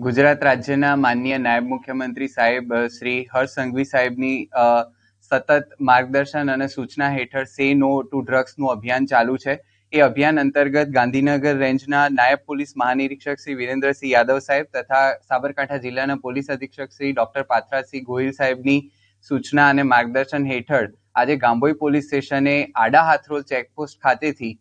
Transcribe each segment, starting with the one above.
ગુજરાત રાજ્યના માનનીય નાયબ મુખ્યમંત્રી સાહેબ શ્રી હર્ષ સંઘવી સાહેબની સતત માર્ગદર્શન અને સૂચના હેઠળ સે નો ટુ ડ્રગ્સનું અભિયાન ચાલુ છે. એ અભિયાન અંતર્ગત ગાંધીનગર રેન્જના નાયબ પોલીસ મહાનિરીક્ષક શ્રી વિરેન્દ્રસિંહ યાદવ સાહેબ તથા સાબરકાંઠા જિલ્લાના પોલીસ અધિક્ષક શ્રી ડોક્ટર પાથરાજસિંહ ગોહિલ સાહેબની સૂચના અને માર્ગદર્શન હેઠળ આજે ગાંભોઈ પોલીસ સ્ટેશને આડા હાથરોલ ચેકપોસ્ટ ખાતેથી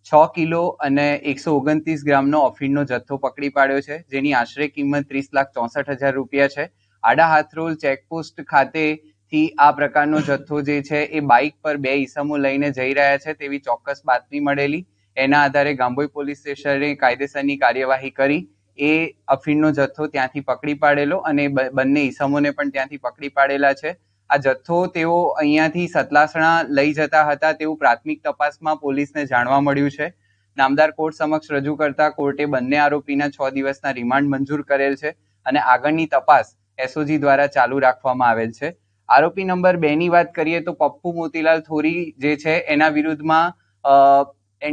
6 કિલો અને 129 ગ્રામનો અફીણનો જથ્થો પકડી પાડ્યો છે, જેની આશરે કિંમત 30,64,000 રૂપિયા છે. આડા હાથરોલ ચેકપોસ્ટ ખાતેથી આ પ્રકારનો જથ્થો જે છે એ બાઇક પર 2 ઈસમો લઈને જઈ રહ્યા છે તેવી ચોક્કસ બાતમી મળેલી. એના આધારે ગાંભોઈ પોલીસ સ્ટેશને કાયદેસરની કાર્યવાહી કરી એ અફીણનો જથ્થો ત્યાંથી પકડી પાડેલો અને બંને ઈસમોને પણ ત્યાંથી પકડી પાડેલા છે. આ જથ્થો તેઓ અહીંયાથી સતલાસણા લઈ જતા હતા તેવું પ્રાથમિક તપાસમાં પોલીસને જાણવા મળ્યું છે. નામદાર કોર્ટ સમક્ષ રજૂ કરતા કોર્ટે બંને આરોપીના 6 દિવસના રિમાન્ડ મંજૂર કરેલ છે અને આગળની તપાસ એસઓજી દ્વારા ચાલુ રાખવામાં આવેલ છે. આરોપી નંબર 2 ની વાત કરીએ તો પપ્પુ મોતીલાલ થોરી જે છે એના વિરુદ્ધમાં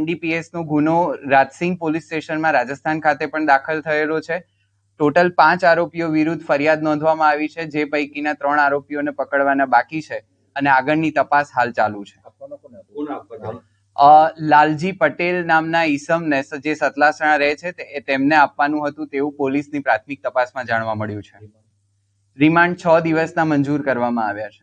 એનડીપીએસનો ગુનો રાજસિંહ પોલીસ સ્ટેશનમાં રાજસ્થાન ખાતે પણ દાખલ થયેલો છે. ટોટલ 5 આરોપીઓ વિરુદ્ધ ફરિયાદ નોંધવામાં આવી છે, જે પૈકીના 3 આરોપીઓને પકડવાના બાકી છે અને આગળની તપાસ હાલ ચાલુ છે. લાલજી પટેલ નામના ઈસમને જે સતલાસણા રહે છે તેમને આપવાનું હતું તેવું પોલીસની પ્રાથમિક તપાસમાં જાણવા મળ્યું છે. રિમાન્ડ 6 દિવસના મંજૂર કરવામાં આવ્યા છે.